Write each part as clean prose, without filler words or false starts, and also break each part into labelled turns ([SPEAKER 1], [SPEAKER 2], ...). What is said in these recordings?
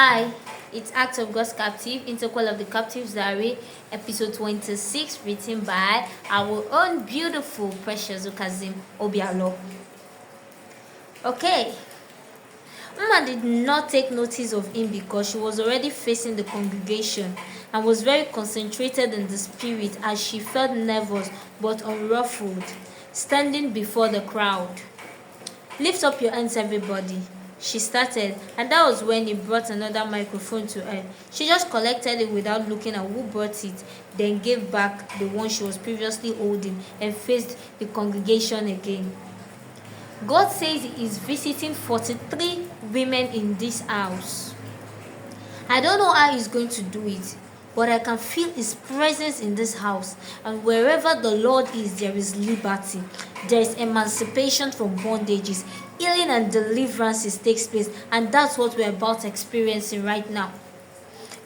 [SPEAKER 1] Hi, it's Act of God's Captive, Interquel of the Captive's Diary, episode 26, written by our own beautiful, precious Ukazim, Obialor. Okay, Mama did not take notice of him because she was already facing the congregation and was very concentrated in the spirit as she felt nervous but unruffled, standing before the crowd. Lift up your hands, everybody. She started, and that was when he brought another microphone to her. She just collected it without looking at who brought it, then gave back the one she was previously holding and faced the congregation again. God says he is visiting 43 women in this house. I don't know how he's going to do it, but I can feel his presence in this house. And wherever the Lord is, there is liberty. There is emancipation from bondages. Healing and deliverances takes place. And that's what we're about experiencing right now.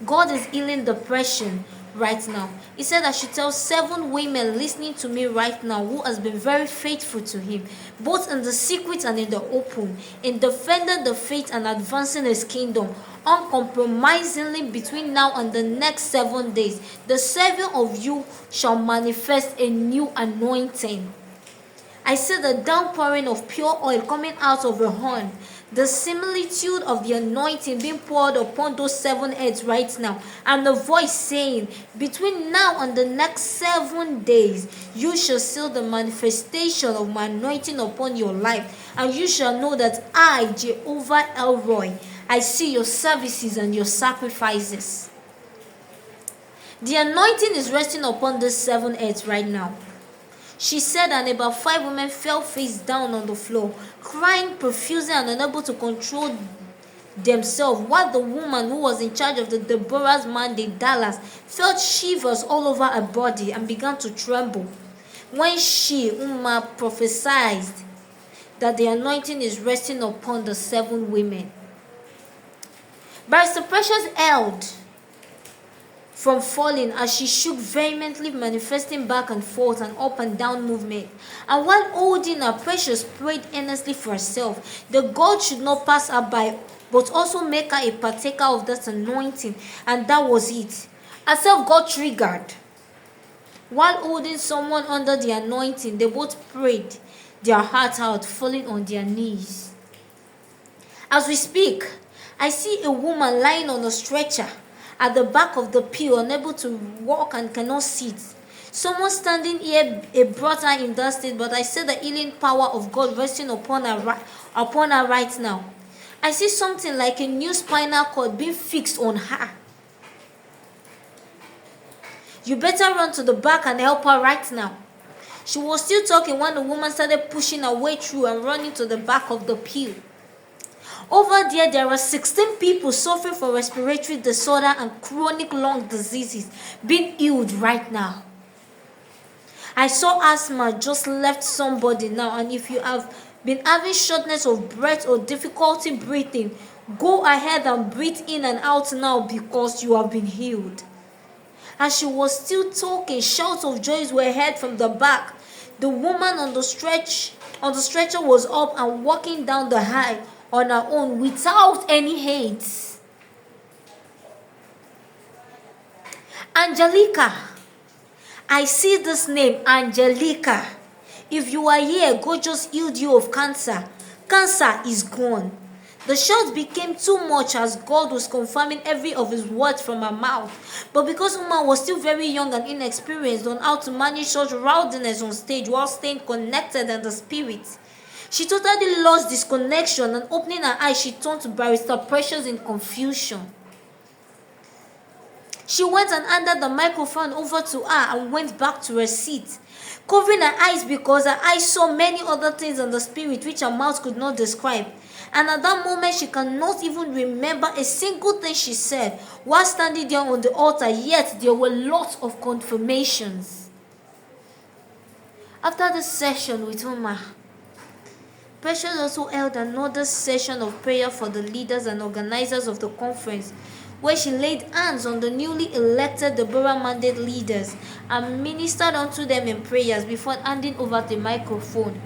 [SPEAKER 1] God is healing depression right now. He said I should tell 7 women listening to me right now who has been very faithful to him, both in the secret and in the open, in defending the faith and advancing his kingdom uncompromisingly between now and the next 7 days. The 7 of you shall manifest a new anointing. I see the downpouring of pure oil coming out of her horn, the similitude of the anointing being poured upon those 7 heads right now, and the voice saying, between now and the next 7 days, you shall see the manifestation of my anointing upon your life, and you shall know that I, Jehovah Elroy, I see your services and your sacrifices. The anointing is resting upon these 7 heads right now. She said, and about 5 women fell face down on the floor, crying profusely and unable to control themselves, while the woman who was in charge of the Deborah's mandate, Dallas, felt shivers all over her body and began to tremble. When she, Uma, prophesied that the anointing is resting upon the 7 women. Barrister Precious held from falling as she shook vehemently, manifesting back and forth and up and down movement. And while holding her, Precious prayed earnestly for herself that God should not pass her by, but also make her a partaker of that anointing. And that was it. Herself got triggered. While holding someone under the anointing, they both prayed their hearts out, falling on their knees. As we speak, I see a woman lying on a stretcher at the back of the pew, unable to walk and cannot sit. Someone standing here brought her in that state, but I see the healing power of God resting upon her right now. I see something like a new spinal cord being fixed on her. You better run to the back and help her right now. She was still talking when the woman started pushing her way through and running to the back of the pew. Over there are 16 people suffering from respiratory disorder and chronic lung diseases being healed right now. I saw asthma just left somebody now, and if you have been having shortness of breath or difficulty breathing, go ahead and breathe in and out now because you have been healed. As she was still talking, shouts of joy were heard from the back. The woman on the stretcher was up and walking down the aisle on her own without any hate. Angelica. I see this name, Angelica. If you are here, God just healed you of cancer. Cancer is gone. The shouts became too much as God was confirming every of his words from her mouth. But because Uma was still very young and inexperienced on how to manage such rowdiness on stage while staying connected in the spirit, she totally lost this connection, and opening her eyes, she turned to Barrister Precious in confusion. She went and handed the microphone over to her and went back to her seat, covering her eyes because her eyes saw many other things in the spirit which her mouth could not describe. And at that moment, she cannot even remember a single thing she said while standing there on the altar, yet there were lots of confirmations. After the session with Uma, Precious also held another session of prayer for the leaders and organizers of the conference, where she laid hands on the newly elected Deborah mandate leaders and ministered unto them in prayers before handing over the microphone.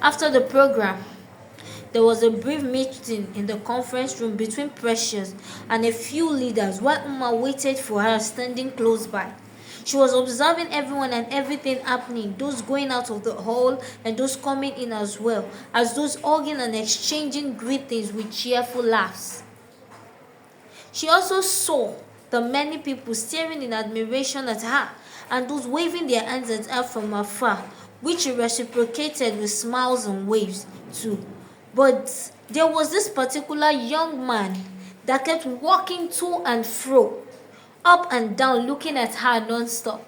[SPEAKER 1] After the program, There was a brief meeting in the conference room between Precious and a few leaders while Uma waited for her standing close by. She was observing everyone and everything happening, those going out of the hall and those coming in as well, as those hugging and exchanging greetings with cheerful laughs. She also saw the many people staring in admiration at her and those waving their hands at her from afar, which she reciprocated with smiles and waves too. But there was this particular young man that kept walking to and fro, up and down, looking at her non-stop.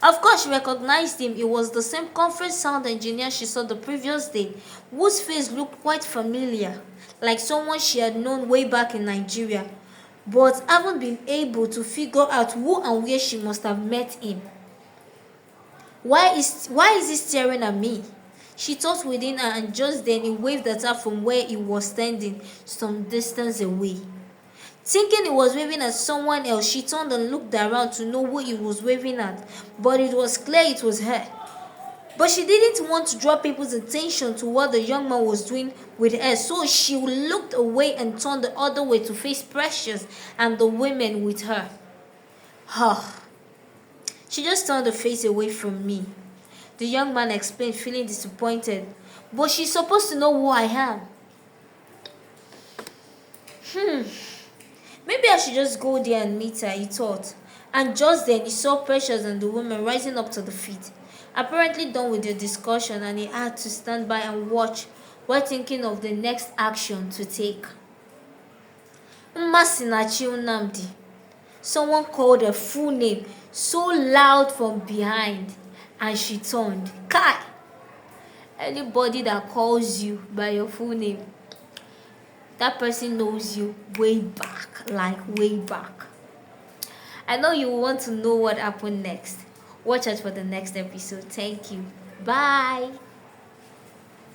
[SPEAKER 1] Of course, she recognized him. It was the same conference sound engineer she saw the previous day, whose face looked quite familiar, like someone she had known way back in Nigeria, but haven't been able to figure out who and where she must have met him. Why is he staring at me? She thought within her, and just then he waved at her from where he was standing, some distance away. Thinking he was waving at someone else, she turned and looked around to know who he was waving at, but it was clear it was her. But she didn't want to draw people's attention to what the young man was doing with her, so she looked away and turned the other way to face Precious and the women with her. She just turned her face away from me, the young man explained, feeling disappointed. But she's supposed to know who I am. Maybe I should just go there and meet her, he thought. And just then he saw Precious and the woman rising up to the feet, apparently done with their discussion, and he had to stand by and watch while thinking of the next action to take. Mmasinachi Nnamdi. Someone called her full name so loud from behind, and she turned. Kai! Anybody that calls you by your full name, that person knows you way back, like way back. I know you want to know what happened next. Watch out for the next episode. Thank you. Bye.